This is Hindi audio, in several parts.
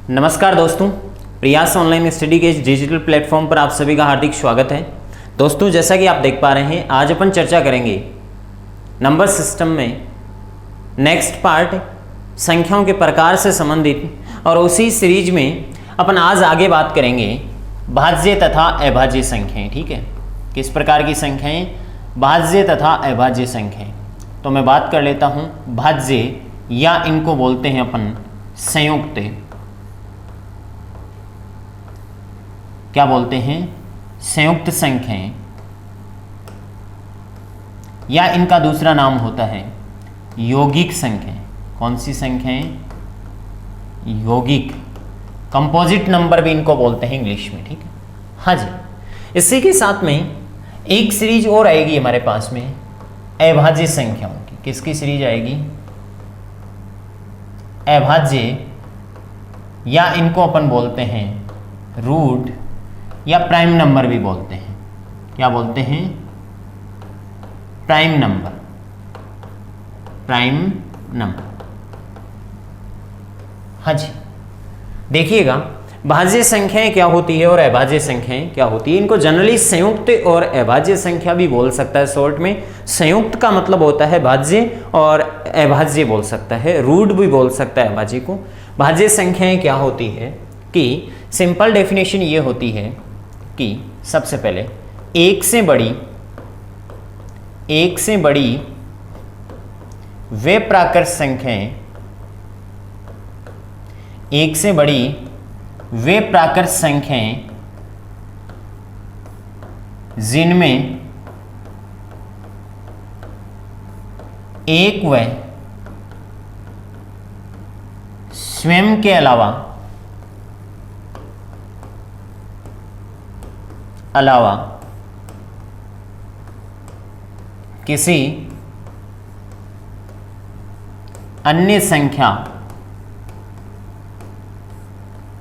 नमस्कार दोस्तों, प्रयास ऑनलाइन स्टडी के इस डिजिटल प्लेटफॉर्म पर आप सभी का हार्दिक स्वागत है। दोस्तों, जैसा कि आप देख पा रहे हैं, आज अपन चर्चा करेंगे नंबर सिस्टम में नेक्स्ट पार्ट संख्याओं के प्रकार से संबंधित, और उसी सीरीज में अपन आज आगे बात करेंगे भाज्य तथा अभाज्य संख्याएं। ठीक है, किस प्रकार की संख्याएं? भाज्य तथा अभाज्य संख्याएं। तो मैं बात कर लेता हूं भाज्य, या इनको बोलते हैं अपन संयुक्त। क्या बोलते हैं? संयुक्त संख्याएं, या इनका दूसरा नाम होता है यौगिक संख्याएं। कौन सी संख्याएं? यौगिक, कंपोजिट नंबर भी इनको बोलते हैं इंग्लिश में। ठीक है, हाँ जी। इसी के साथ में एक सीरीज और आएगी हमारे पास में अभाज्य संख्याओं की। किसकी सीरीज आएगी? अभाज्य, या इनको अपन बोलते हैं रूट या प्राइम नंबर भी बोलते हैं। क्या बोलते हैं? Prime number. प्राइम नंबर, हाँ जी। देखिएगा, भाज्य संख्याएं क्या होती है और अभाज्य संख्याएं क्या होती है। इनको जनरली संयुक्त और अभाज्य संख्या भी बोल सकता है। शॉर्ट में संयुक्त का मतलब होता है भाज्य, और अभाज्य बोल सकता है, रूट भी बोल सकता है अभाज्य को। भाज्य संख्याएं क्या होती है कि सिंपल डेफिनेशन ये होती है कि सबसे पहले एक से बड़ी वे प्राकृत संख्याएं, एक से बड़ी वे प्राकृत संख्याएं जिनमें एक व स्वयं के अलावा किसी अन्य संख्या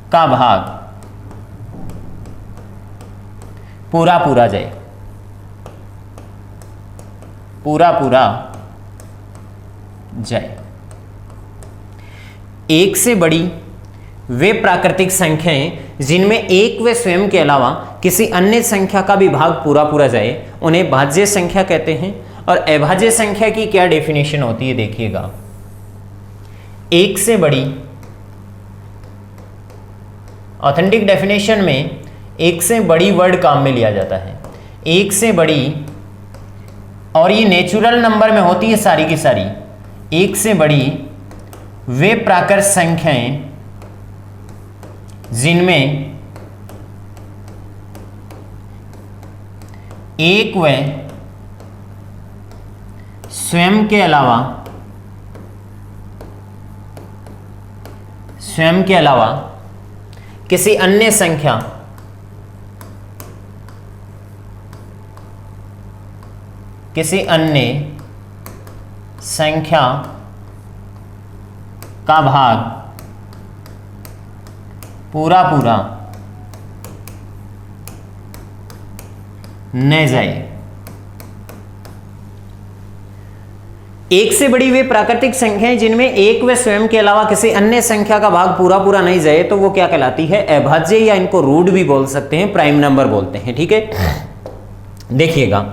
का भाग पूरा जाए। एक से बड़ी वे प्राकृतिक संख्याएं जिनमें एक व स्वयं के अलावा किसी अन्य संख्या का भी भाग पूरा जाए, उन्हें भाज्य संख्या कहते हैं। और अभाज्य संख्या की क्या डेफिनेशन होती है? देखिएगा, एक से बड़ी, ऑथेंटिक डेफिनेशन में एक से बड़ी वर्ड काम में लिया जाता है। एक से बड़ी, और ये नेचुरल नंबर में होती है सारी की सारी। एक से बड़ी वे प्राकृत संख्याएं जिनमें एक व स्वयं के अलावा किसी अन्य संख्या का भाग पूरा न जाए। एक से बड़ी वे प्राकृतिक संख्याएं जिनमें एक व स्वयं के अलावा किसी अन्य संख्या का भाग पूरा नहीं जाए, तो वो क्या कहलाती है? अभाज्य, या इनको रूट भी बोल सकते हैं, प्राइम नंबर बोलते हैं। ठीक है, देखिएगा,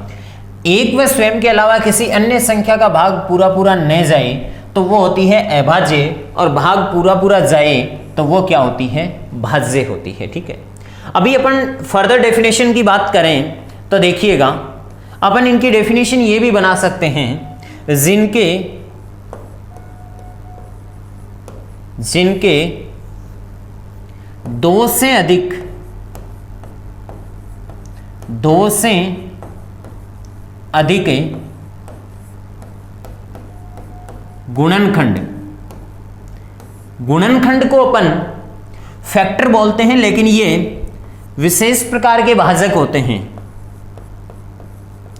एक व स्वयं के अलावा किसी अन्य संख्या का भाग पूरा न जाए तो वो होती है अभाज्य, और भाग पूरा जाए तो वो क्या होती है? भाज्य होती है। ठीक है, अभी अपन फर्दर डेफिनेशन की बात करें तो देखिएगा, अपन इनकी डेफिनेशन ये भी बना सकते हैं, जिनके दो से अधिक गुणनखंड को अपन फैक्टर बोलते हैं, लेकिन ये विशेष प्रकार के भाजक होते हैं।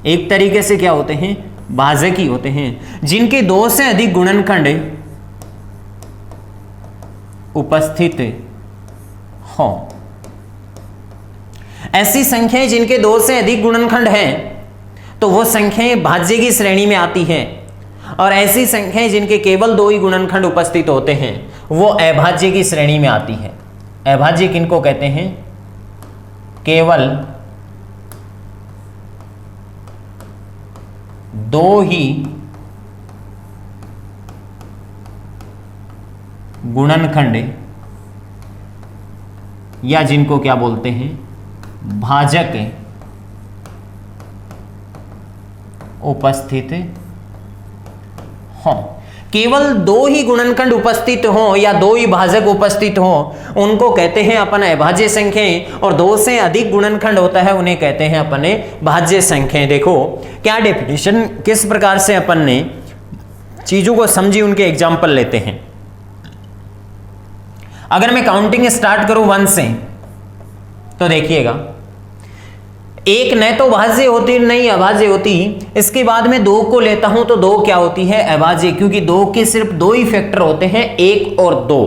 एक तरीके से क्या होते हैं? भाजक ही होते हैं, जिनके दो से अधिक गुणनखंड उपस्थित हो। ऐसी संख्याएं जिनके दो से अधिक गुणनखंड हैं तो वो संख्याएं भाज्य की श्रेणी में आती हैं, और ऐसी संख्याएं जिनके केवल दो ही गुणनखंड उपस्थित होते हैं वो अभाज्य की श्रेणी में आती है। अभाज्य किनको कहते हैं? केवल दो ही गुणनखंड या जिनको क्या बोलते हैं, भाजक उपस्थित हो। केवल दो ही गुणनखंड उपस्थित हो या दो ही भाजक उपस्थित हो उनको कहते हैं अपन अभाज्य संख्याएं, और दो से अधिक गुणनखंड होता है उन्हें कहते हैं अपने भाज्य संख्याएं। देखो क्या डेफिनेशन, किस प्रकार से अपन ने चीजों को समझी, उनके एग्जाम्पल लेते हैं। अगर मैं काउंटिंग स्टार्ट करूं 1 से, तो देखिएगा एक न तो भाज्य होती नहीं अभाज्य होती, इसके बाद में 2 को लेता हूं तो 2 क्या होती है, अभाज्य, क्योंकि 2 के सिर्फ 2 ही फैक्टर होते हैं, 1 और 2।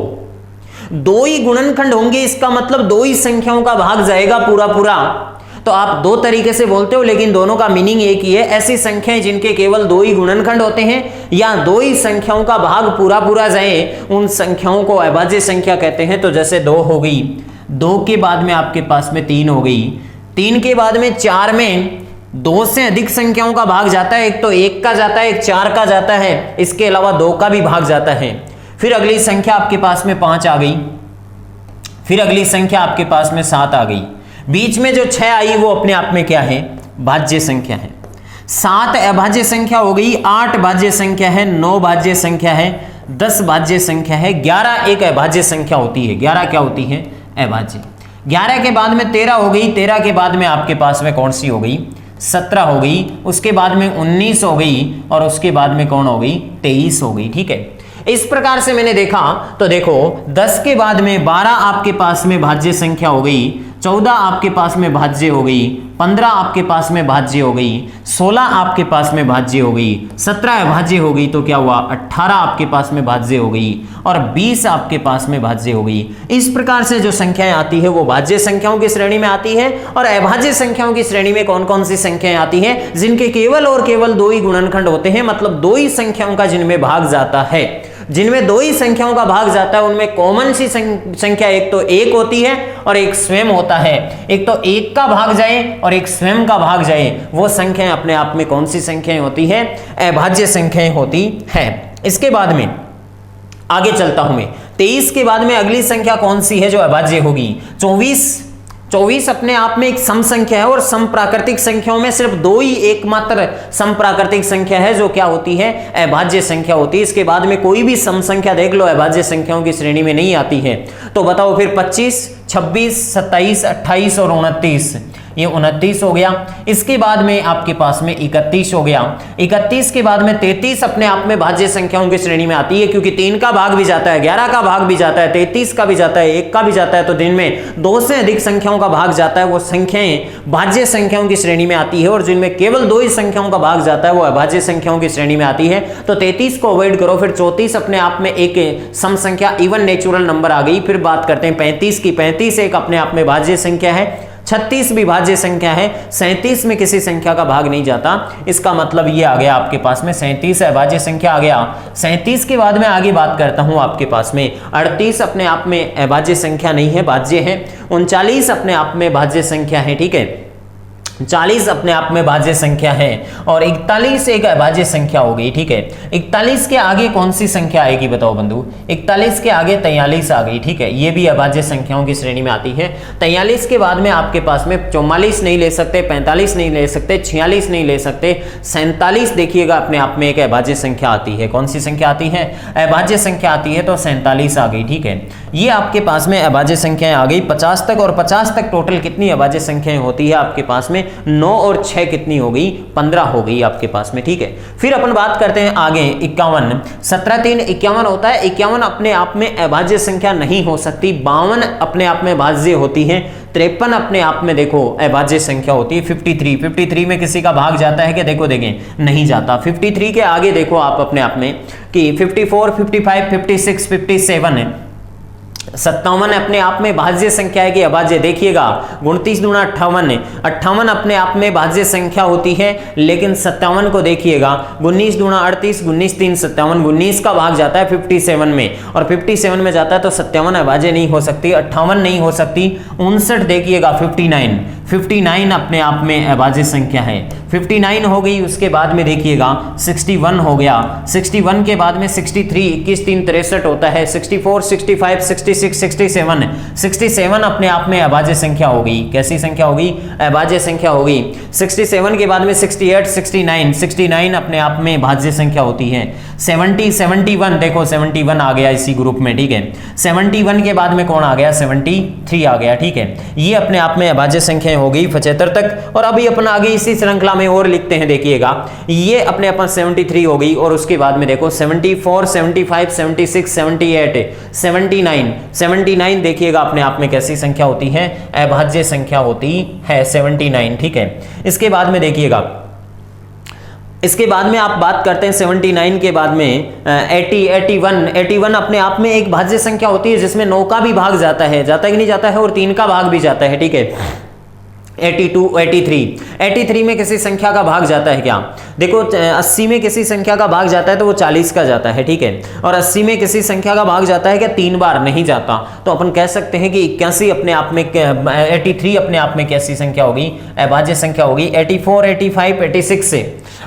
2 ही गुणनखंड होंगे, इसका मतलब 2 ही संख्याओं का भाग जाएगा पूरा पूरा। तो आप 2 तरीके से बोलते हो लेकिन दोनों का मीनिंग एक ही है। ऐसी संख्याएं जिनके केवल 2 ही गुणनखंड होते हैं या 2 ही संख्याओं का भाग पूरा पूरा जाए, उन संख्याओं को अभाज्य संख्या कहते हैं। तो जैसे 2 हो गई, 2 के बाद में आपके पास में 3 हो गई, 3 के बाद में 4 में 2 से अधिक संख्याओं का भाग जाता है, एक तो 1 का जाता है, एक 4 का जाता है, इसके अलावा 2 का भी भाग जाता है। फिर अगली संख्या आपके पास में 5 आ गई, फिर अगली संख्या आपके पास में 7 आ गई, बीच में जो 6 आई वो अपने आप में क्या है, भाज्य संख्या है। 7 अभाज्य संख्या हो गई, 8 भाज्य संख्या है, 9 भाज्य संख्या है, 10 भाज्य संख्या है, 11 एक अभाज्य संख्या होती है। 11 क्या होती है, अभाज्य। 11 के बाद में 13 हो गई, 13 के बाद में आपके पास में कौन सी हो गई, 17 हो गई, उसके बाद में 19 हो गई, और उसके बाद में कौन हो गई, 23 हो गई। ठीक है, इस प्रकार से मैंने देखा। तो देखो 10 के बाद में 12 आपके पास में भाज्य संख्या हो गई, 14 आपके पास में भाज्य हो गई, 15 आपके पास में भाज्य हो गई, 16 आपके पास में भाज्य हो गई, 17 अभाज्य हो गई, तो क्या हुआ, 18 आपके पास में भाज्य हो गई, और 20 आपके पास में भाज्य हो गई। इस प्रकार से जो संख्याएं आती है वो भाज्य संख्याओं की श्रेणी में आती है। और अभाज्य संख्याओं की श्रेणी में कौन कौन सी संख्याएं आती हैं, जिनके केवल और केवल 2 ही गुणनखंड होते हैं, मतलब 2 ही संख्याओं का जिनमें भाग जाता है। जिनमें 2 ही संख्याओं का भाग जाता है उनमें कॉमन सी संख्या एक तो 1 होती है और एक स्वयं होता है। एक तो 1 का भाग जाए और एक स्वयं का भाग जाए, वो संख्याएं अपने आप में कौन सी संख्याएं होती है, अभाज्य संख्याएं होती है। इसके बाद में आगे चलता हूं मैं, 23 के बाद में अगली संख्या कौन सी है जो अभाज्य होगी, 24 अपने आप में एक सम संख्या है, और सम प्राकृतिक संख्याओं में सिर्फ 2 ही एकमात्र सम प्राकृतिक संख्या है जो क्या होती है, अभाज्य संख्या होती है। इसके बाद में कोई भी सम संख्या देख लो अभाज्य संख्याओं की श्रेणी में नहीं आती है। तो बताओ फिर 25, 26, 27, 28 और 29, ये 29 हो गया। इसके बाद में आपके पास में 31 हो गया। 31 के बाद में 33 अपने आप में भाज्य संख्याओं की श्रेणी में आती है, क्योंकि 3 का भाग भी जाता है, 11 का भाग भी जाता है, 33 का भी जाता है, 1 का भी जाता है। तो दिन में 2 से अधिक संख्याओं का भाग जाता है, वो संख्याएं भाज्य संख्याओं की श्रेणी में आती है। और जिनमें केवल 2 ही संख्याओं का भाग जाता है वो अभाज्य संख्याओं की श्रेणी में आती है। तो 33 को अवॉइड करो। फिर 34 अपने आप में एक सम संख्या, इवन नेचुरल नंबर आ गई। फिर बात करते हैं 35 की। 35 एक अपने आप में भाज्य संख्या है, 36 भी भाज्य संख्या है, 37 में किसी संख्या का भाग नहीं जाता। इसका मतलब ये आ गया आपके पास में 37 अभाज्य संख्या आ गया। 37 के बाद में आगे बात करता हूं आपके पास में 38 अपने आप में अभाज्य संख्या नहीं है, भाज्य है। 39 अपने आप में भाज्य संख्या है, ठीक है, 40 अपने आप में भाज्य संख्या है, और 41 एक अभाज्य संख्या हो गई। ठीक है, 41 के आगे कौन सी संख्या आएगी बताओ बंधु, 41 के आगे 43 आ गई। ठीक है, ये भी अभाज्य संख्याओं की श्रेणी में आती है। 43 के बाद में आपके पास में 44 नहीं ले सकते, 45 नहीं ले सकते, 46 नहीं ले सकते, 47 देखिएगा अपने आप में एक अभाज्य संख्या आती है। कौन सी संख्या आती है, अभाज्य संख्या आती है, तो 47 आ गई। ठीक है, ये आपके पास में अभाज्य संख्याएं आ गई 50 तक, और 50 तक टोटल कितनी अभाज्य संख्याएं होती है आपके पास में, 9 और 6 कितनी हो गई, 15 हो गई आपके पास में। ठीक है, फिर अपन बात करते हैं आगे 51। 17 3 51 होता है। 51 अपने आप में अभाज्य संख्या नहीं हो सकती। 52 अपने आप में भाज्य होती है। 53 अपने आप में देखो अभाज्य संख्या होती है। 53 में किसी का भाग जाता है कि देखो देखें नहीं जाता। 53 के आगे देखो आप अपने आप में कि 54, 55, 56, 57 है, 57 अपने आप में भाज्य संख्या है कि अभाज्य? देखिएगा 29 दूना 58 है, 58 अपने आप में भाज्य संख्या होती है, लेकिन 57 को देखिएगा 19 दूना 38, 19 3 57, 19 का भाग जाता है 57 में और 57 में जाता है तो 57 अभाज्य नहीं हो सकती, 58 नहीं हो सकती। 59 देखिएगा 59 अपने आप में अभाज्य संख्या है, 59 हो गई। उसके बाद में देखिएगा 61 हो गया, 61 के बाद में 63, 21 3 63 होता है, 64 65 66 67, 67 अपने आप में अभाज्य संख्या हो गई। कैसी संख्या होगी? अभाज्य संख्या होगी। 67 के बाद में 68 69, 69 अपने आप में भाज्य संख्या होती है। 70 71 देखो 71 आ गया इसी ग्रुप में, ठीक है। 71 के बाद में कौन आ गया? 73 आ गया, ठीक है। ये अपने आप में अभाज्य संख्या हो गई 75 तक। और अभी अपन आगे इसी श्रृंखला में और लिखते हैं, देखिएगा ये अपने अपन 73 हो गई और उसके बाद में देखो 74 75 76 78 79 देखिएगा अपने आप में कैसी संख्या होती है? अभाज्य संख्या होती है 79, ठीक है। इसके बाद में देखिएगा, इसके बाद में आप बात करते हैं 79 के बाद में 81 अपने आप में एक भाज्य संख्या होती है जिसमें 9 का भी भाग जाता है कि नहीं जाता है, और 3 का भाग भी जाता है, ठीक है। 83 में किसी संख्या का भाग जाता है क्या? देखो 80 में किसी संख्या का भाग जाता है तो वो 40 का जाता है, ठीक है। और 80 में किसी संख्या का भाग जाता है क्या? 3 बार नहीं जाता। तो अपन कह सकते हैं कि 81 अपने आप में 83 अपने आप में कैसी संख्या होगी? अभाज्य संख्या होगी। 84 85 86 से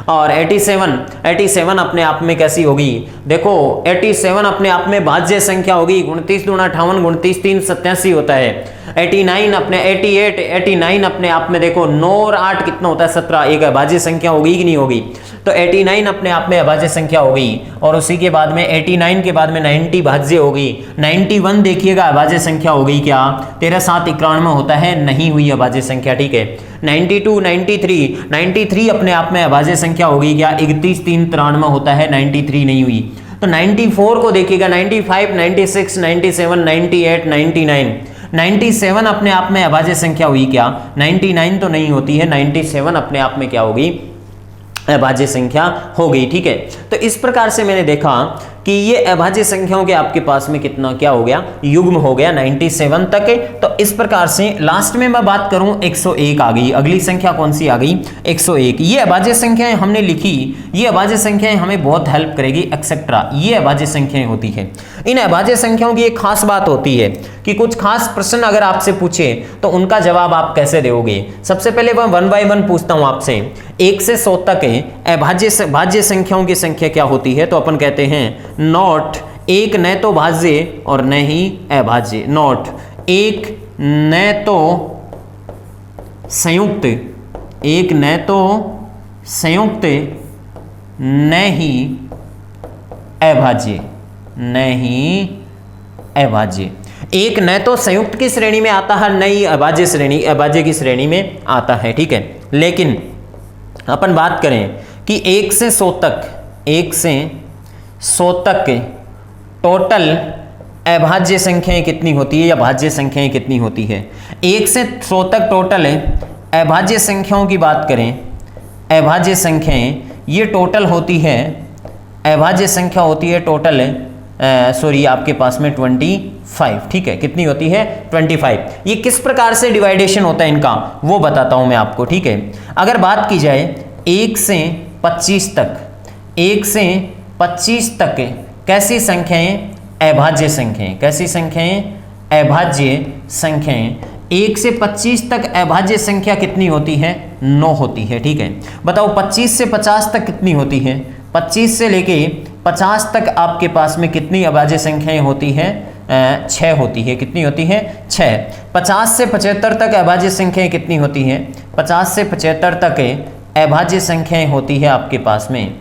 और 87 अपने आप में कैसी होगी? देखो 87 अपने आप में भाज्य संख्या होगी। 29 दूना 58, 29 3 87 होता है। 89 अपने आप में देखो 9 और 8 कितना होता है? 17, एक अभाज्य संख्या होगी कि नहीं होगी? तो 89 अपने आप में अभाज्य संख्या होगी। और उसी के बाद में 89 के बाद में 90 भाज्य होगी। 91 देखिएगा अभाज्य संख्या होगी क्या? 13 7 91 होता है, नहीं हुई अभाज्य संख्या, ठीक है। 92 93 अपने आप में अभाज्य संख्या होगी क्या? 31 3 93 होता है, 93 नहीं हुई। तो 94 को देखिएगा 95 96 97 98 97 अपने आप में अभाज्य संख्या हुई क्या? 99 तो नहीं होती है, 97 अपने आप में क्या होगी? अभाज्य संख्या हो गई, ठीक है। तो इस प्रकार से मैंने देखा कि ये अभाज्य संख्याओं के आपके पास में कितना क्या हो गया? युग्म हो गया 97 तक। तो इस प्रकार से लास्ट में मैं बात करूं 101 आ गई। अगली संख्या कौन सी आ गई? 101। ये अभाज्य संख्याएं हमने लिखी, ये अभाज्य संख्याएं हमें बहुत हेल्प करेगी एक्सेट्रा। ये अभाज्य संख्याएं होती है। इन अभाज्य संख्याओं की एक खास बात होती है कि कुछ खास प्रश्न अगर आपसे पूछे तो उनका जवाब आप कैसे दोगे। सबसे पहले मैं 1 बाय 1 पूछता हूं आपसे। 1 से 100 तक भाज्य संख्याओं की संख्या क्या होती है? तो अपन कहते हैं नॉट एक न तो भाज्य और न ही अभाज्य। नॉट एक न तो संयुक्त, एक न तो संयुक्त न ही अभाज्य, न ही अभाज्य। एक न तो संयुक्त की श्रेणी में आता है, न ही अभाज्य की श्रेणी में आता है, ठीक है। लेकिन अपन बात करें कि 1 से 100 तक, 1 से 100 तक टोटल अभाज्य संख्याएं कितनी होती है या भाज्य संख्याएं कितनी होती है? 1 से 100 तक टोटल अभाज्य संख्याओं की बात करें, अभाज्य संख्याएं ये टोटल होती है, अभाज्य संख्या होती है टोटल आपके पास में 25, ठीक है। कितनी होती है? 25। ये किस प्रकार से डिवाइडेशन होता है इनका वो बताता हूं मैं आपको, ठीक है। अगर बात की जाए 1 से 25 तक, 1 से 25 तक कैसी संख्याएं? अभाज्य संख्याएं। कैसी संख्याएं? अभाज्य संख्याएं। 1 से 25 तक अभाज्य संख्या कितनी होती है? 9 होती है, ठीक है। बताओ 25 से 50 तक कितनी होती है? 25 से लेके 50 तक आपके पास में कितनी अभाज्य संख्याएं होती है? 6 होती है। कितनी होती है? 6। 50 से 75 तक अभाज्य संख्याएं कितनी होती है? 50 से 75 तक अभाज्य संख्याएं होती है आपके पास में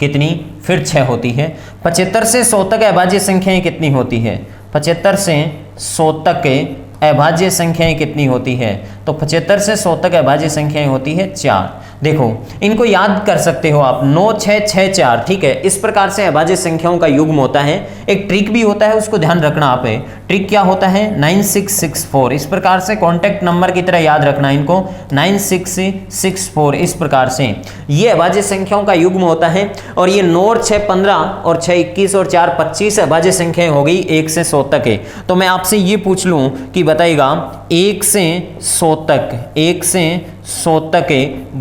कितनी? फिर 6 होती है। 75 से 100 तक अभाज्य संख्याएं कितनी होती है? 75 से 100 तक अभाज्य संख्याएं कितनी होती है? तो 75 से 100 तक अभाज्य संख्याएं होती है 4। देखो इनको याद कर सकते हो आप, 9 6 6 4, ठीक है। इस प्रकार से अभाज्य संख्याओं का युग्म होता है। एक ट्रिक भी होता है, उसको ध्यान रखना आप है। ट्रिक क्या होता है? 9664। इस प्रकार से कॉन्टैक्ट नंबर की तरह याद रखना इनको, 9664। इस प्रकार से ये अभाज्य संख्याओं का युग्म होता है। और ये 9 और 6 15 और 6 21 और 4 25 अभाज्य संख्याएं हो गई 1 से 100 तक है। तो मैं आपसे ये पूछ लूं कि बताइएगा 1 से 100 तक, 1 से 100 तक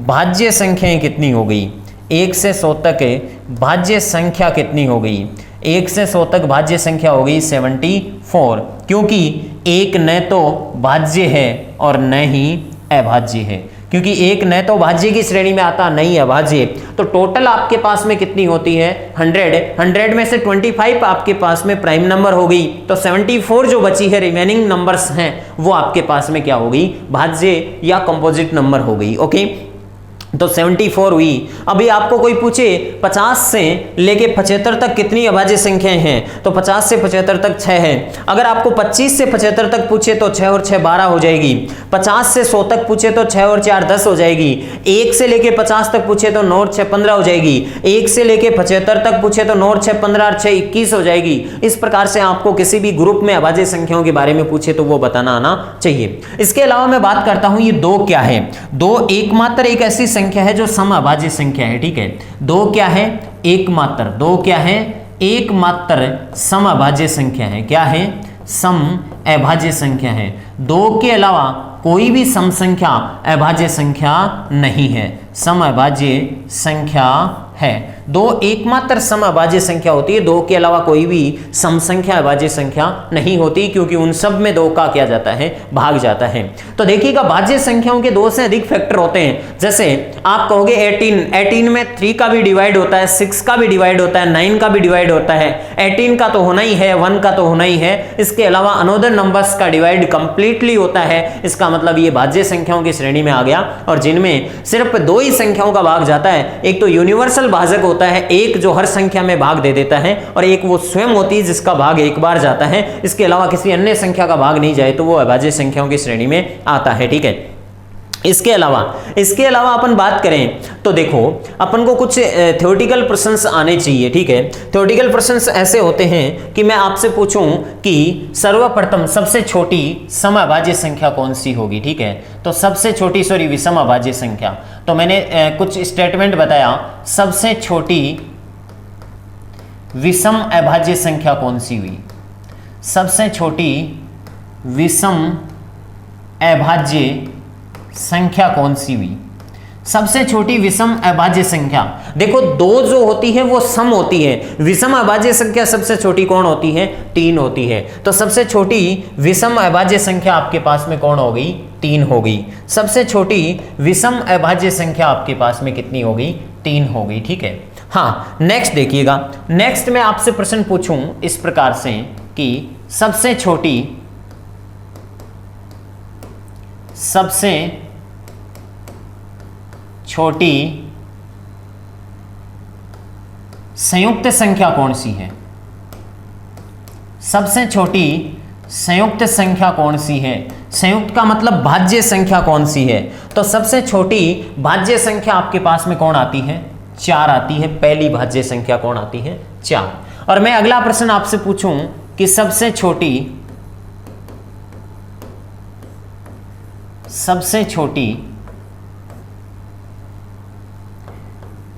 भाज्य संख्याएं कितनी हो गई? 1 से 100 तक भाज्य संख्या कितनी हो गई? 1 से 100 तक भाज्य संख्या हो गई 74, क्योंकि एक न तो भाज्य है और न ही अभाज्य है। क्योंकि एक न तो भाज्य की श्रेणी में आता, नहीं अभाज्य। तो टोटल आपके पास में कितनी होती है? 100 में से 25 आपके पास में प्राइम नंबर हो गई, तो 74 जो बची है रिमेनिंग नंबर्स हैं वो आपके पास में क्या हो गई? भाज्य या कंपोजिट नंबर हो गई। ओके, तो 74 हुई। अभी आपको कोई पूछे 50 से लेके 75 तक कितनी अभाज्य संख्याएं हैं, तो 50 से 75 तक 6 है। अगर आपको 25 से 75 तक पूछे तो 6 और 6 12 हो जाएगी। 50 से 100 तक पूछे तो 6 और 4 10 हो जाएगी। 1 से लेके 50 तक पूछे तो 9 और 6 15 हो जाएगी। 1 से लेके 75 तक पूछे तो 9 और 6 15 और 6 21 हो जाएगी। इस प्रकार से आपको किसी भी ग्रुप में अभाज्य संख्याओं के बारे में पूछे तो वो बताना आना चाहिए। इसके अलावा मैं बात करता हूं, ये 2 क्या है? 2 एकमात्र एक ऐसी संख्या है जो सम अभाज्य संख्या है, ठीक है। 2 क्या है? एकमात्र। 2 क्या है? एकमात्र सम अभाज्य संख्या है। क्या है? सम अभाज्य संख्या है। 2 के अलावा कोई भी सम संख्या अभाज्य संख्या नहीं है, सम अभाज्य संख्या है। 2 एकमात्र सम अभाज्य संख्या होती है। 2 के अलावा कोई भी सम संख्या अभाज्य संख्या नहीं होती, क्योंकि उन सब में 2 का क्या जाता है? भाग जाता है। तो देखिएगा भाज्य संख्याओं के 2 से अधिक फैक्टर होते हैं। जैसे आप कहोगे 18 में 3 का भी डिवाइड होता है, 6 का भी डिवाइड होता है, 9 का भी डिवाइड होता है। 18 का तो होना ही है, 1 का तो होना ही है। इसके अलावा अनदर नंबर्स का डिवाइड कंप्लीटली होता है। इसका मतलब ये भाज्य संख्याओं की श्रेणी में आ गया। और जिनमें सिर्फ 2 ही संख्याओं का भाग जाता है, एक तो यूनिवर्सल भाजक होता है, एक जो हर संख्या में भाग दे देता है, और एक वो स्वयं होती है जिसका भाग एक बार जाता है। इसके अलावा किसी अन्य संख्या का भाग नहीं जाए तो वो अभाज्य संख्याओं की श्रेणी में आता है, ठीक है। इसके अलावा अपन बात करें तो देखो अपन को कुछ थ्योरेटिकल प्रश्न आने चाहिए, ठीक है। थ्योरेटिकल प्रश्न ऐसे होते हैं कि मैं आपसे पूछूं कि सर्वप्रथम सबसे छोटी सम अभाज्य संख्या कौन सी होगी, ठीक है। तो सबसे छोटी विषम अभाज्य संख्या, तो मैंने कुछ स्टेटमेंट बताया। सबसे छोटी विषम अभाज्य संख्या कौन सी हुई? सबसे छोटी विषम अभाज्य संख्या कौन सी हुई? सबसे छोटी विषम अभाज्य संख्या, देखो 2 जो होती है वो सम होती है। विषम अभाज्य संख्या सबसे छोटी कौन होती है? 3 होती है। तो सबसे छोटी विषम अभाज्य संख्या आपके पास में कौन हो गई? 3 हो गई। सबसे छोटी विषम अभाज्य संख्या आपके पास में कितनी हो गई? 3 हो गई, ठीक है। हाँ, नेक्स्ट देखिएगा। नेक्स्ट मैं आपसे प्रश्न पूछूं इस प्रकार से कि सबसे छोटी संयुक्त संख्या कौन सी है? सबसे छोटी संयुक्त संख्या कौन सी है? संयुक्त का मतलब भाज्य संख्या कौन सी है? तो सबसे छोटी भाज्य संख्या आपके पास में कौन आती है? 4 आती है। पहली भाज्य संख्या कौन आती है? 4। और मैं अगला प्रश्न आपसे पूछूं कि सबसे छोटी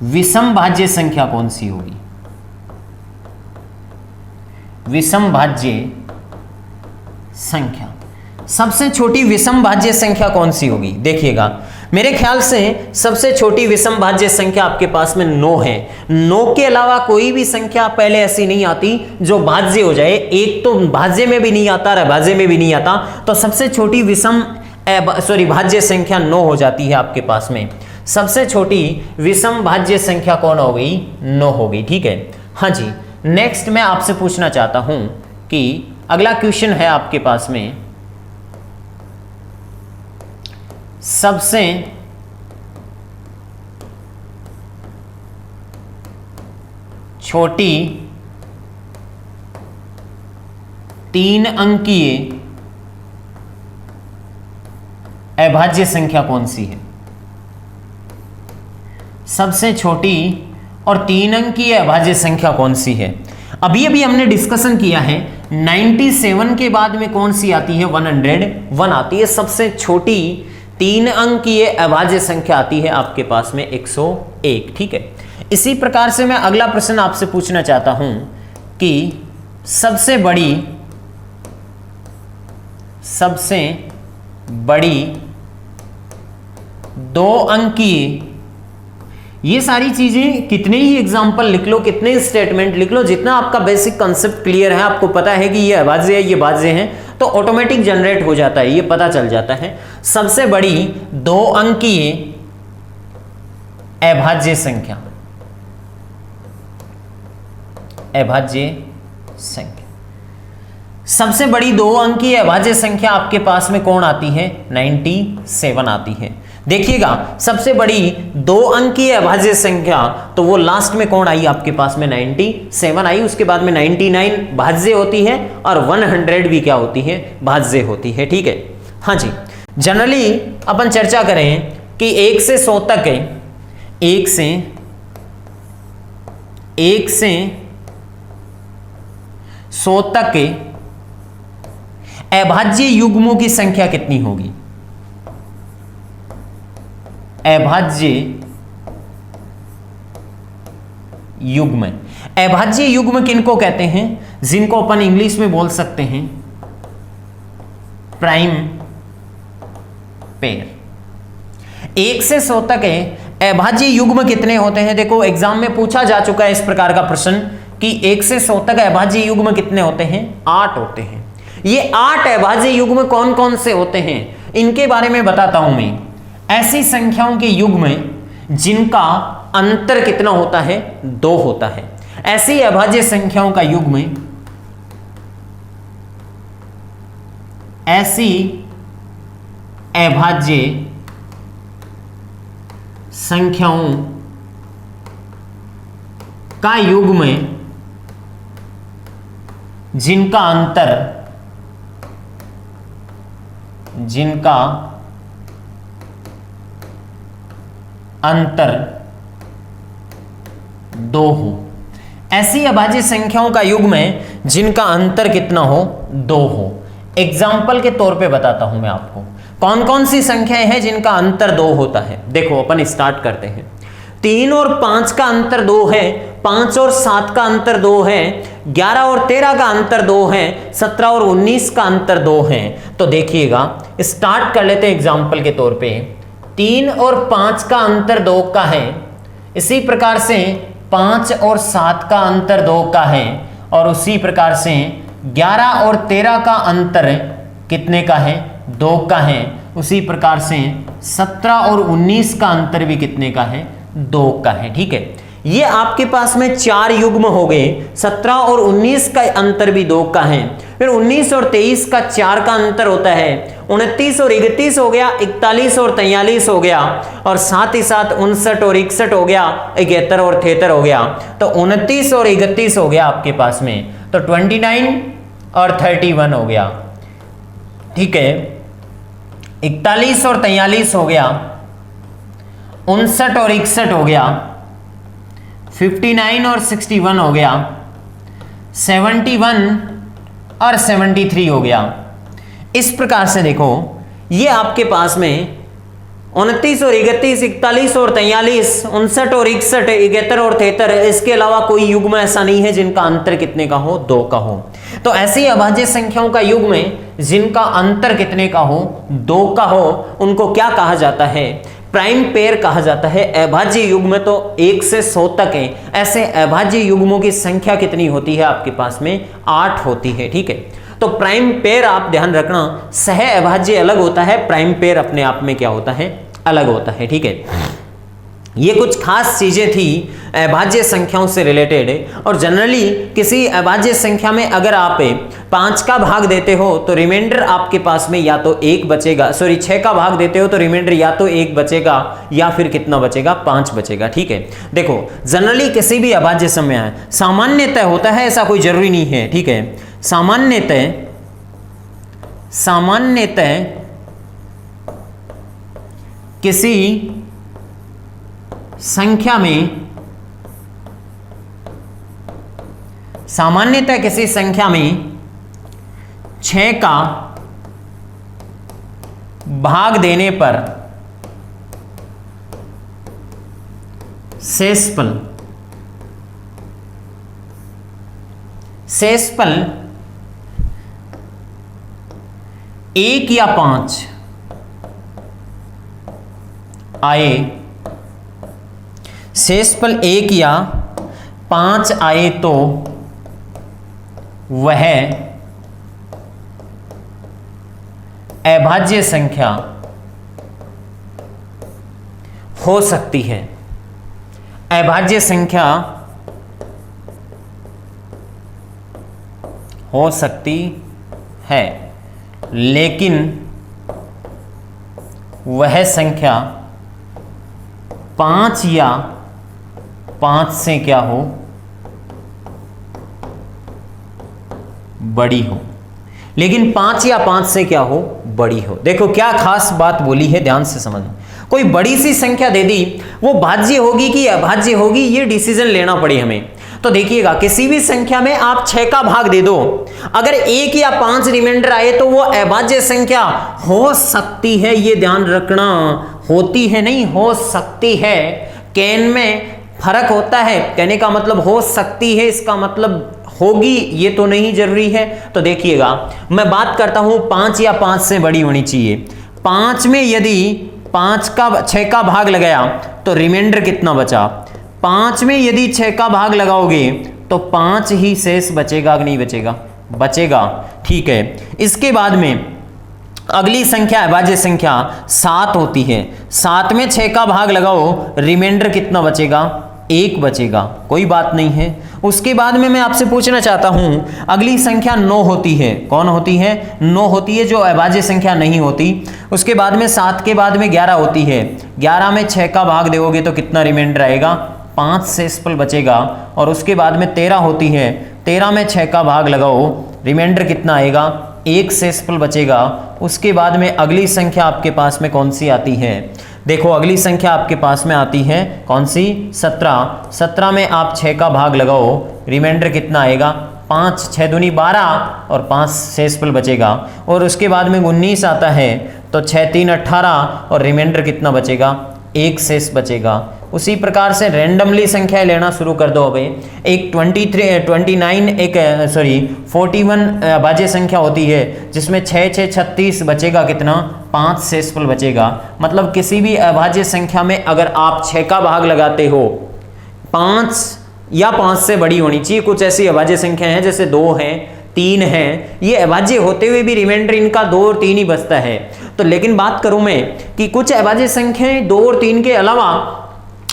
विषम भाज्य संख्या कौन सी होगी? विषम भाज्य संख्या, सबसे छोटी विषम भाज्य संख्या कौन सी होगी? देखिएगा, मेरे ख्याल से सबसे छोटी विषम भाज्य संख्या आपके पास में 9 है। 9 के अलावा कोई भी संख्या पहले ऐसी नहीं आती जो भाज्य हो जाए। एक तो भाज्य में भी नहीं आता और अभाज्य में भी नहीं आता। तो सबसे छोटी भाज्य संख्या 9 हो जाती है आपके पास में। सबसे छोटी विषम भाज्य संख्या कौन हो गई? 9 हो गई, ठीक है। हाँ जी, नेक्स्ट मैं आपसे पूछना चाहता हूं कि अगला क्वेश्चन है आपके पास में, सबसे छोटी 3 अंकीय अभाज्य संख्या कौन सी है? सबसे छोटी और 3 अंकीय अभाज्य संख्या कौन सी है? अभी अभी हमने डिस्कशन किया है 97 के बाद में कौन सी आती है? 101 आती है। सबसे छोटी 3 अंकीय अभाज्य संख्या आती है आपके पास में 101। ठीक है, इसी प्रकार से मैं अगला प्रश्न आपसे पूछना चाहता हूं कि सबसे बड़ी 2 अंकीय, ये सारी चीजें कितने ही एग्जाम्पल लिख लो, कितने ही स्टेटमेंट लिख लो, जितना आपका बेसिक कंसेप्ट क्लियर है, आपको पता है कि ये अभाज्य है, ये भाज्य है, तो ऑटोमेटिक जनरेट हो जाता है, ये पता चल जाता है। सबसे बड़ी 2 अंकीय अभाज्य संख्या, सबसे बड़ी 2 अंकीय अभाज्य संख्या आपके पास में कौन आती है? 97 आती है। देखिएगा, सबसे बड़ी 2 अंकीय अभाज्य संख्या, तो वो लास्ट में कौन आई आपके पास में? 97 आई। उसके बाद में 99 भाज्य होती है और 100 भी क्या होती है? भाज्य होती है। ठीक है, हाँ जी। जनरली अपन चर्चा करें कि 1 से 100 तक है, 1 से 100 तक के अभाज्य युग्मों की संख्या कितनी होगी? अभाज्य युग्म किनको कहते हैं? जिनको अपन इंग्लिश में बोल सकते हैं प्राइम पेयर। 1 से 100 तक है अभाज्य युग्म कितने होते हैं? देखो, एग्जाम में पूछा जा चुका है इस प्रकार का प्रश्न कि 1 से 100 तक अभाज्य युग्म कितने होते हैं? 8 होते हैं। ये 8 अभाज्य युग्म कौन कौन से होते हैं, इनके बारे में बताता हूं मैं। ऐसी संख्याओं के युग्म जिनका अंतर कितना होता है? 2 होता है। ऐसी अभाज्य संख्याओं का युग्म, ऐसी अभाज्य संख्याओं का युग्म जिनका अंतर 2 हो। ऐसी अभाज्य संख्याओं का युग्म है जिनका अंतर कितना हो? 2 हो। एग्जाम्पल के तौर पे बताता हूं मैं आपको कौन कौन सी संख्याएं हैं जिनका अंतर 2 होता है। देखो, अपन स्टार्ट करते हैं। 3 और 5 का अंतर 2 है, 5 और 7 का अंतर 2 है, 11 और 13 का अंतर 2 है, 17 और 19 का अंतर 2 है। तो देखिएगा, स्टार्ट कर लेते हैं एग्जाम्पल के तौर पे। 3 और 5 का अंतर 2 का है, इसी प्रकार से 5 और 7 का अंतर 2 का है, और उसी प्रकार से 11 और 13 का अंतर कितने का है? 2 का है। उसी प्रकार से 17 और 19 का अंतर भी कितने का है? 2 का है। ठीक है, ये आपके पास में 4 युग्म हो गए। 17 और 19 का अंतर भी 2 का है। फिर 19 और 23 का 4 का अंतर होता है। 29 और 31 हो गया, 41 और 43 हो गया, और साथ ही साथ 59 और 61 हो गया, 71 और 73 हो गया। तो 29 और 31 हो गया आपके पास में, तो 29 और 31 हो गया। ठीक है, 41 और 43 हो गया, 59 और 61 हो गया, 59 और 61 हो गया, 71 और 73 हो गया। इस प्रकार से देखो, ये आपके पास में 29 और 31, 41 और 43, 59 और 61, 71 और 73, इसके अलावा कोई युग्म ऐसा नहीं है जिनका अंतर कितने का हो? 2 का हो। तो ऐसी अभाज्य संख्याओं का युग्म जिनका अंतर कितने का हो? 2 का हो, उनको क्या कहा जाता है? प्राइम पेयर कहा जाता है। अभाज्य युग्म तो 1 से 100 तक है। ऐसे अभाज्य युग्मों की संख्या कितनी होती है आपके पास में? 8 होती है। ठीक है, तो प्राइम पेयर आप ध्यान रखना, सह अभाज्य अलग होता है, प्राइम पेयर अपने आप में क्या होता है? अलग होता है। ठीक है, ये कुछ खास चीजें थी अभाज्य संख्याओं से रिलेटेड। और जनरली किसी अभाज्य संख्या में अगर आप 5 का भाग देते हो तो रिमाइंडर आपके पास में या तो 1 बचेगा, 6 का भाग देते हो तो रिमाइंडर या तो 1 बचेगा या फिर कितना बचेगा? 5 बचेगा। ठीक है, देखो, जनरली किसी भी अभाज्य संख्या सामान्यतः होता है, ऐसा कोई जरूरी नहीं है। ठीक है, सामान्यतः किसी संख्या में, सामान्यतः किसी संख्या में 6 का भाग देने पर शेषफल 1 या 5 आए, शेषफल 1 या 5 आए तो वह अभाज्य संख्या हो सकती है। अभाज्य संख्या हो सकती है, लेकिन वह संख्या 5 या 5 से क्या हो, बड़ी हो। लेकिन 5 या 5 से क्या हो, बड़ी हो। देखो क्या खास बात बोली है, ध्यान से समझना। कोई बड़ी सी संख्या दे दी, वो भाज्य होगी कि अभाज्य होगी, ये डिसीजन लेना पड़े हमें। तो देखिएगा, किसी भी संख्या में आप 6 का भाग दे दो, अगर 1 या 5 रिमाइंडर आए तो वो अभाज्य संख्या हो सकती है, ये ध्यान रखना। होती है नहीं, हो सकती है। कैन में फर्क होता है, कहने का मतलब हो सकती है, इसका मतलब होगी, ये तो नहीं जरूरी है। तो देखिएगा, मैं बात करता हूं 5 या 5 से बड़ी होनी चाहिए। 5 में यदि 6 का भाग लगाया तो रिमाइंडर कितना बचा? 5 में यदि 6 का भाग लगाओगे तो 5 ही शेष बचेगा कि नहीं बचेगा? बचेगा। ठीक है, इसके बाद में अगली संख्या अभाज्य संख्या 7 होती है। 7 में 6 का भाग लगाओ, रिमाइंडर कितना बचेगा? 1 बचेगा, कोई बात नहीं है। उसके बाद में मैं आपसे पूछना चाहता हूं, अगली संख्या 9 होती है। कौन होती है? 9 होती है, जो अभाज्य संख्या नहीं होती। उसके बाद में 7 के बाद में 11 होती है। 11 में 6 का भाग दोगे तो कितना रिमाइंडर आएगा? 5 शेषफल बचेगा। और उसके बाद में 13 होती है। 13 में 6 का भाग लगाओ, रिमाइंडर कितना आएगा? 1 शेषफल बचेगा। उसके बाद में अगली संख्या आपके पास में कौन सी आती है? देखो, अगली संख्या आपके पास में आती है कौन सी? 17। 17 में आप 6 का भाग लगाओ, रिमाइंडर कितना आएगा? 5 6 दूनी 12 और 5 शेषफल बचेगा। और उसके बाद में 19 आता है, तो 6 3 18 और रिमाइंडर कितना बचेगा? 1 शेष बचेगा। उसी प्रकार से रैंडमली संख्या लेना शुरू कर दो। अबे एक 41 अभाज्य संख्या होती है, जिसमें 6 6 36 बचेगा कितना? 5 शेषफल बचेगा। मतलब किसी भी अभाज्य संख्या में अगर आप 6 का भाग लगाते हो, 5 या 5 से बड़ी होनी चाहिए। कुछ ऐसी अभाज्य संख्या है जैसे 2 है, 3 है, ये अभाज्य होते हुए भी रिमाइंडर इनका 2 और 3 ही बचता है। तो लेकिन बात करूं मैं कि कुछ अभाज्य संख्याएं 2 और 3 के अलावा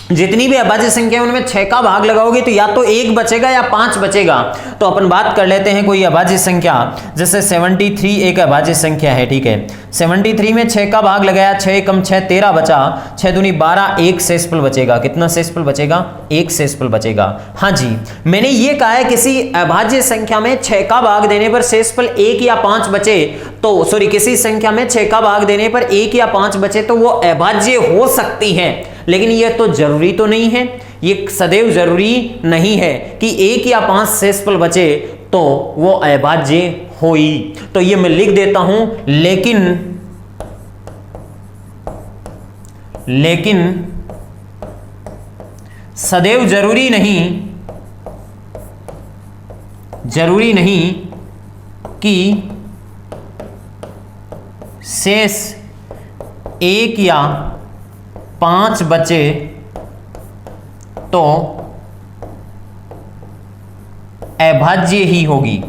जितनी भी अभाज्य संख्या उनमें 6 का भाग लगाओगे तो या तो 1 बचेगा या 5 बचेगा। तो अपन बात कर लेते हैं कोई अभाज्य संख्या, जैसे 73 एक अभाज्य संख्या है। ठीक है, 73 में 6 का भाग लगाया, 6 कम 6 13 बचा, 6 दूनी 12, 1 शेषफल बचेगा। कितना शेषफल बचेगा? 1 शेषफल बचेगा। हाँ जी, मैंने ये कहा है किसी अभाज्य संख्या में 6 का भाग देने पर शेषफल 1 या 5 बचे तो किसी संख्या में 6 का भाग देने पर 1 या 5 बचे तो वो अभाज्य हो सकती है। लेकिन यह तो जरूरी तो नहीं है, ये सदैव जरूरी नहीं है कि 1 या 5 शेषफल बचे तो वो अभाज्य होई। तो ये मैं लिख देता हूं, लेकिन सदैव जरूरी नहीं कि शेष 1 या 5 बचे तो अभाज्य ही होगी।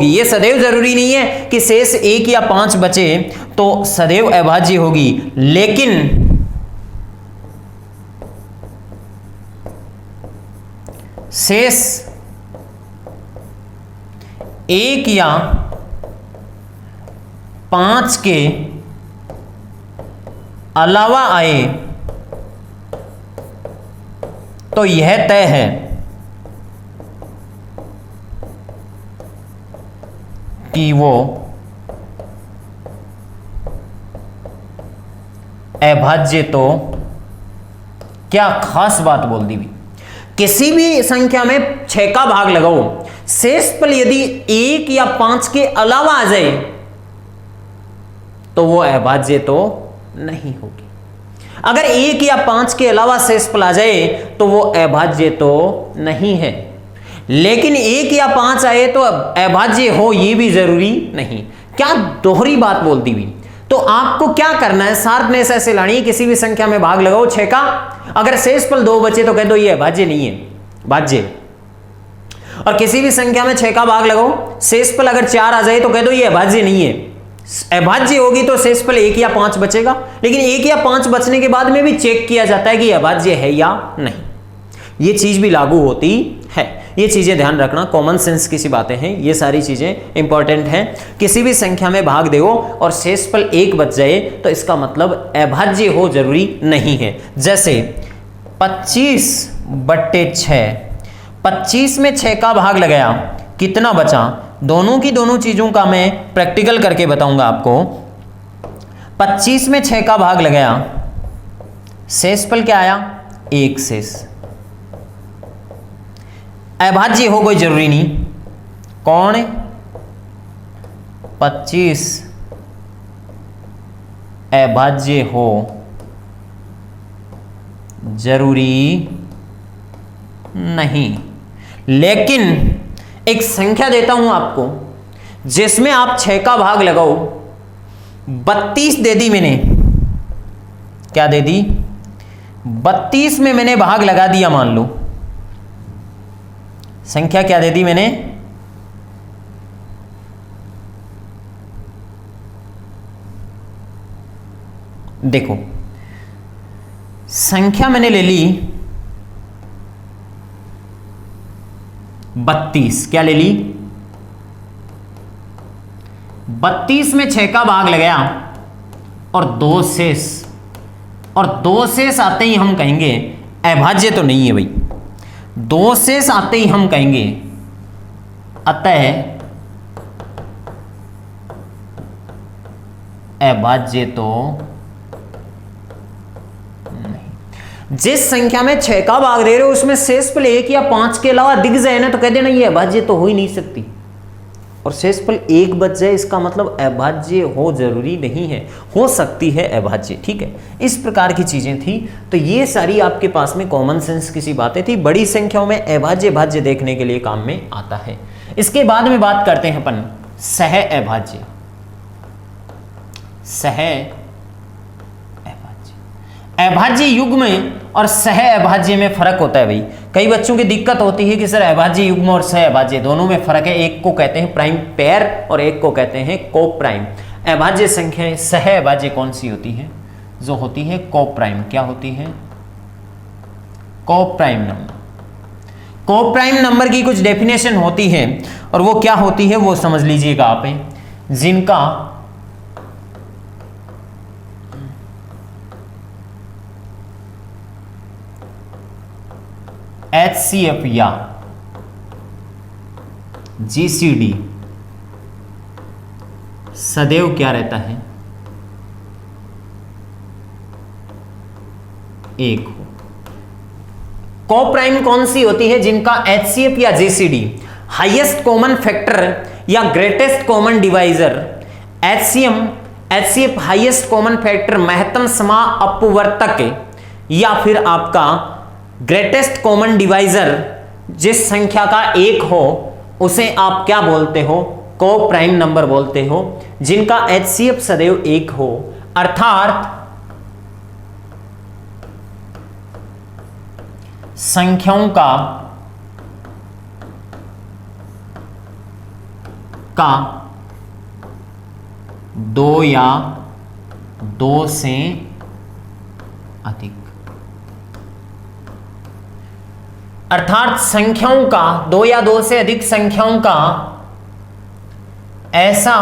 ये सदैव जरूरी नहीं है कि शेष 1 या 5 बचे तो सदैव अभाज्य होगी, लेकिन शेष 1 या 5 के अलावा आए तो यह तय है कि वो अभाज्य तो क्या खास बात बोल दी भी, किसी भी संख्या में 6 का भाग लगाओ, शेषफल यदि 1 या 5 के अलावा आ जाए तो वो अभाज्य तो नहीं होगी। अगर 1 या 5 के अलावा शेषफल आ जाए तो वो अभाज्य तो नहीं है, लेकिन 1 या 5 आए तो अभाज्य हो ये भी जरूरी नहीं। क्या दोहरी बात बोलती हुई। तो आपको क्या करना है, शार्पनेस ऐसे लानी है, किसी भी संख्या में भाग लगाओ 6 का, अगर शेषफल 2 बचे तो कह दो ये अभाज्य नहीं है, भाज्य। और किसी भी संख्या में 6 का भाग लगाओ, शेषफल अगर 4 आ जाए तो कह दो ये अभाज्य नहीं है। अभाज्य होगी तो शेषफल 1 या 5 बचेगा, लेकिन 1 या 5 बचने के बाद में भी चेक किया जाता है कि अभाज्य है या नहीं। ये चीज भी लागू होती है, ये चीजें ध्यान रखना, कॉमन सेंस की सी बातें हैं, ये सारी चीजें इंपॉर्टेंट हैं। किसी भी संख्या में भाग दो और शेषफल 1 बच जाए तो इसका मतलब अभाज्य हो जरूरी नहीं है। जैसे 25/6, 25 में 6 का भाग लगाया, कितना बचा? दोनों की दोनों चीजों का मैं प्रैक्टिकल करके बताऊंगा आपको। 25 में 6 का भाग लगाया, शेषफल क्या आया? 1 शेष। अभाज्य हो कोई जरूरी नहीं, कौन? 25 अभाज्य हो जरूरी नहीं, लेकिन एक संख्या देता हूं आपको जिसमें आप 6 का भाग लगाओ, 32 दे दी मैंने, क्या दे दी? 32 में मैंने भाग लगा दिया, मान लो संख्या क्या दे दी मैंने? देखो संख्या मैंने ले ली 32, क्या ले ली? 32 में 6 का भाग लगाया और 2 शेष, और 2 शेष आते ही हम कहेंगे अभाज्य तो नहीं है भाई। 2 शेष आते ही हम कहेंगे अतः अभाज्य तो नहीं। जिस संख्या में 6 का भाग दे रहे हो उसमें शेषफल 1 या 5 के अलावा दिख जाए ना तो कह देना ये अभाज्य तो हो ही नहीं सकती, और शेषफल 1 बच जाए इसका मतलब अभाज्य हो जरूरी नहीं है, हो सकती है अभाज्य। ठीक है, इस प्रकार की चीजें थी। तो ये सारी आपके पास में कॉमन सेंस की सी बातें थी, बड़ी संख्याओं में अभाज्य भाज्य देखने के लिए काम में आता है। इसके बाद में बात करते हैं अपन सह अभाज्य। सह अभाज्य, अभाज्य युग्म और सह अभाज्य में फर्क होता है भाई। कई बच्चों की दिक्कत होती है कि सर अभाज्य युग्म और सह अभाज्य दोनों में फर्क है, एक को कहते हैं प्राइम पेयर और एक को कहते हैं को प्राइम। अभाज्य संख्याएं सह अभाज्य कौन सी होती है? जो होती है को प्राइम। क्या होती है? को प्राइम नंबर। को प्राइम नंबर की कुछ डेफिनेशन होती है और वो क्या होती है वो समझ लीजिएगा आप, जिनका HCF या GCD सदैव क्या रहता है? 1 हो। को प्राइम कौन सी होती है? जिनका HCF या GCD हाईएस्ट कॉमन फैक्टर या greatest common divisor, HCF highest common factor महत्तम समा अपवर्तक, या फिर आपका ग्रेटेस्ट कॉमन डिवाइजर जिस संख्या का 1 हो उसे आप क्या बोलते हो? को प्राइम नंबर बोलते हो, जिनका HCF सदैव 1 हो। अर्थात संख्याओं का 2 या 2 से अधिक, अर्थात संख्याओं का 2 या 2 से अधिक संख्याओं का ऐसा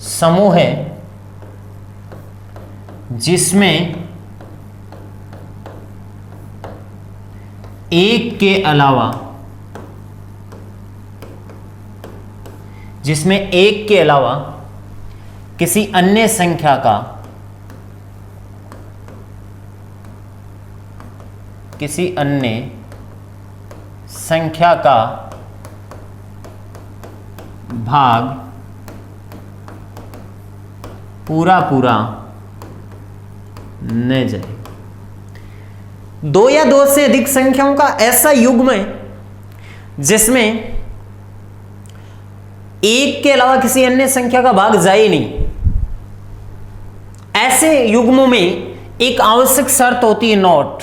समूह है जिसमें 1 के अलावा किसी अन्य संख्या का किसी अन्य संख्या का भाग पूरा पूरा न जाए। दो या दो से अधिक संख्याओं का ऐसा युग्म है जिसमें एक के अलावा किसी अन्य संख्या का भाग जाए नहीं। ऐसे युग्मों में एक आवश्यक शर्त होती है नॉट।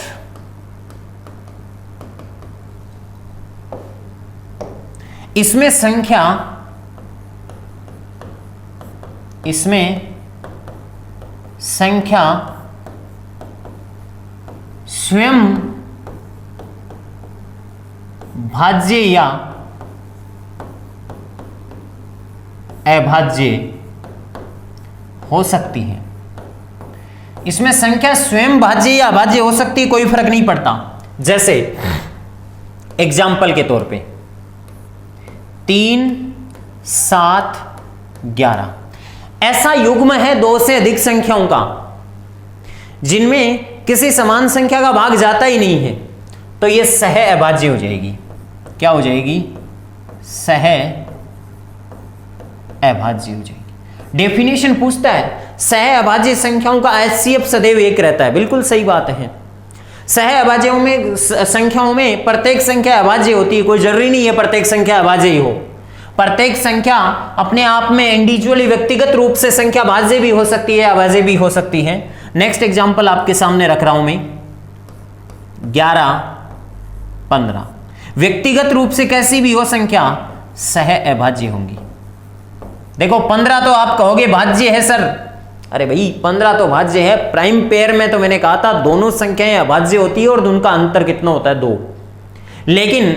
इसमें संख्या स्वयं भाज्य या अभाज्य हो सकती है। इसमें संख्या स्वयं भाज्य या अभाज्य हो सकती है, कोई फर्क नहीं पड़ता। जैसे एग्जाम्पल के तौर पे 3, 7, 11 ऐसा युग्म है दो से अधिक संख्याओं का जिनमें किसी समान संख्या का भाग जाता ही नहीं है, तो यह सह अभाज्य हो जाएगी। क्या हो जाएगी? सह अभाज्य हो जाएगी। डेफिनेशन पूछता है सह अभाज्य संख्याओं का HCF सदैव एक रहता है। बिल्कुल सही बात है। सह अभाज्यों में संख्याओं में प्रत्येक संख्या अभाज्य होती है, कोई जरूरी नहीं है प्रत्येक संख्या अभाज्य ही हो। प्रत्येक संख्या अपने आप में इंडिविजुअली व्यक्तिगत रूप से संख्या भाज्य भी हो सकती है, अभाज्य भी हो सकती है। नेक्स्ट एग्जांपल आपके सामने रख रहा हूं मैं 11, 15 व्यक्तिगत रूप से कैसी भी हो संख्या सह अभाज्य होंगी। देखो 15 तो आप कहोगे भाज्य है सर। अरे भाई 15 तो भाज्य है। प्राइम पेयर में तो मैंने कहा था दोनों संख्याएं अभाज्य होती है और उनका अंतर कितना होता है? 2। लेकिन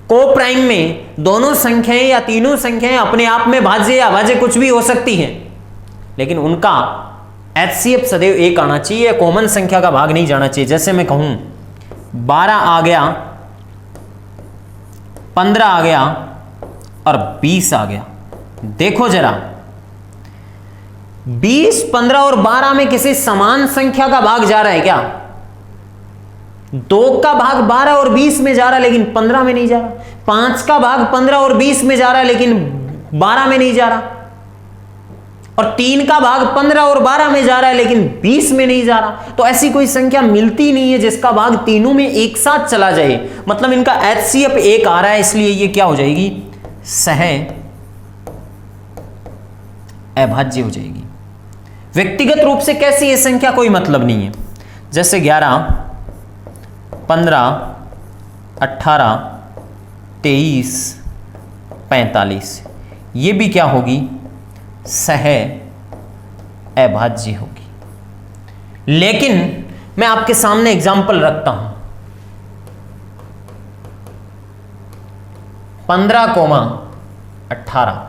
को प्राइम में दोनों संख्याएं या तीनों संख्याएं अपने आप में भाज्य या अभाज्य कुछ भी हो सकती हैं, लेकिन उनका HCF सदैव एक आना चाहिए, कॉमन संख्या का भाग नहीं जाना चाहिए। जैसे मैं कहूं 12 आ गया, 15 आ गया और 20 आ गया। देखो जरा 20, 15 और 12 में किसी समान संख्या का भाग जा रहा है क्या? 2 का भाग 12 और 20 में जा रहा है लेकिन 15 में नहीं जा रहा। 5 का भाग 15 और 20 में जा रहा है लेकिन 12 में नहीं जा रहा। और 3 का भाग 15 और 12 में जा रहा है लेकिन 20 में नहीं जा रहा। तो ऐसी कोई संख्या मिलती नहीं है जिसका भाग तीनों में एक साथ चला जाए। मतलब इनका HCF एक आ रहा है, इसलिए ये क्या हो जाएगी? सह अभाज्य हो जाएगी। व्यक्तिगत रूप से कैसी ये संख्या कोई मतलब नहीं है। जैसे 11, 15, 18, 23, 45 ये भी क्या होगी? सह अभाज्य होगी। लेकिन मैं आपके सामने एग्जाम्पल रखता हूं 15, 18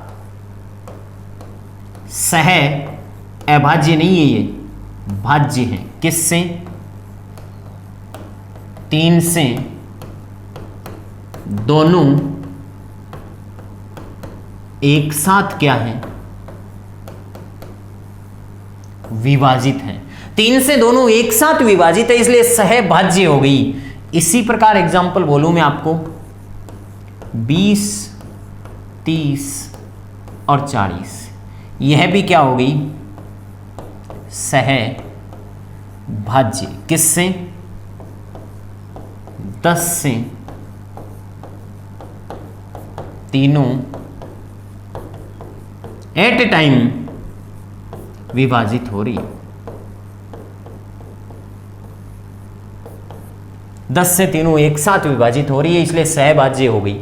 सह अभाज्य नहीं है, ये भाज्य है। किससे? 3 से दोनों एक साथ क्या है? विभाजित है। 3 से दोनों एक साथ विभाजित है, इसलिए सहभाज्य हो गई। इसी प्रकार एग्जाम्पल बोलूं मैं आपको 20, 30 और 40 यह भी क्या हो गई? सहभाज्य। किससे? 10 से तीनों एट ए टाइम विभाजित हो रही। 10 से तीनों एक साथ विभाजित हो रही है, इसलिए सहभाज्य हो गई।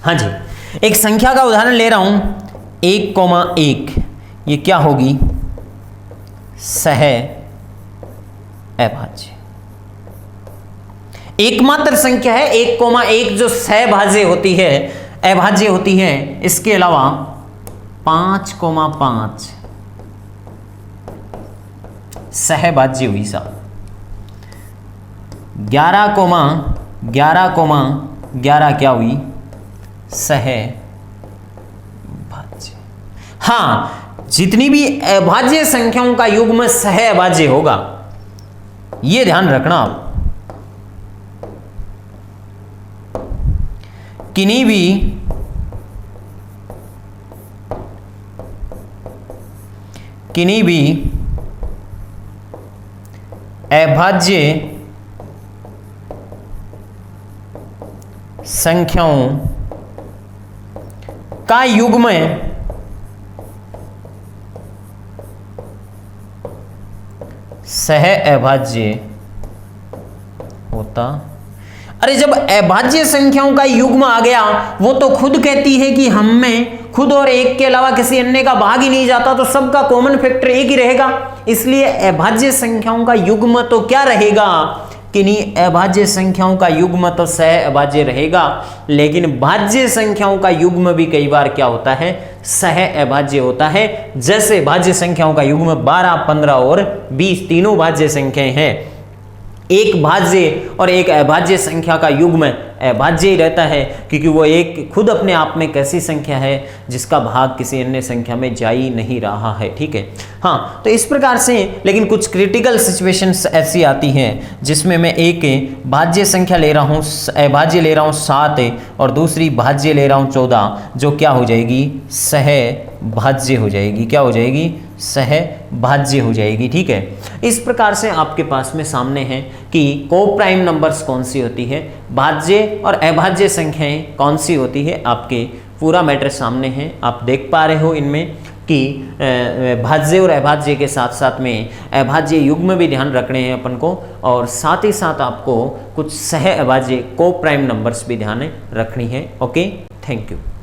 हाँ जी, एक संख्या का उदाहरण ले रहा हूं 1,1 ये क्या होगी? सह अभाज्य। एकमात्र संख्या है 1,1 जो सहभाज्य होती है, अभाज्य होती है। इसके अलावा 5,5 सहभाज्य हुई साहब। 11,11 क्या हुई? सहभाज्य। हाँ, जितनी भी अभाज्य संख्याओं का युग्म सहभाज्य होगा, यह ध्यान रखना आप। किन्हीं भी अभाज्य संख्याओं का युग्म सह अभाज्य होता। अरे जब अभाज्य संख्याओं का युग्म आ गया, वो तो खुद कहती है कि हम में खुद और एक के अलावा किसी अन्य का भाग ही नहीं जाता, तो सबका कॉमन फैक्टर एक ही रहेगा। इसलिए अभाज्य संख्याओं का युग्म तो क्या रहेगा, किन्हीं अभाज्य संख्याओं का युग्म तो सह अभाज्य रहेगा, लेकिन भाज्य संख्याओं का युग्म भी कई बार क्या होता है, सह अभाज्य होता है। जैसे भाज्य संख्याओं का युग्म 12, 15 और 20 तीनों भाज्य संख्याएं हैं। एक भाज्य और एक अभाज्य संख्या का युग्म अभाज्य ही रहता है, क्योंकि वो एक खुद अपने आप में कैसी संख्या है जिसका भाग किसी अन्य संख्या में जा ही नहीं रहा है। ठीक है, हाँ, तो इस प्रकार से। लेकिन कुछ क्रिटिकल सिचुएशंस ऐसी आती हैं जिसमें मैं एक भाज्य संख्या ले रहा हूँ, अभाज्य ले रहा हूँ 7 और दूसरी भाज्य ले रहा हूँ 14, जो क्या हो जाएगी, सह भाज्य हो जाएगी। क्या हो जाएगी, सह भाज्य हो जाएगी। ठीक है, इस प्रकार से आपके पास में सामने है कि कोप्राइम नंबर्स कौन सी होती है, भाज्य और अभाज्य संख्याएं कौन सी होती है, आपके पूरा मैटर सामने है। आप देख पा रहे हो इनमें कि भाज्य और अभाज्य के साथ साथ में अभाज्य युग्म भी ध्यान रखने हैं अपन को, और साथ ही साथ आपको कुछ सह अभाज्य कोप्राइम नंबर्स भी ध्यान रखनी है। Okay, thank you.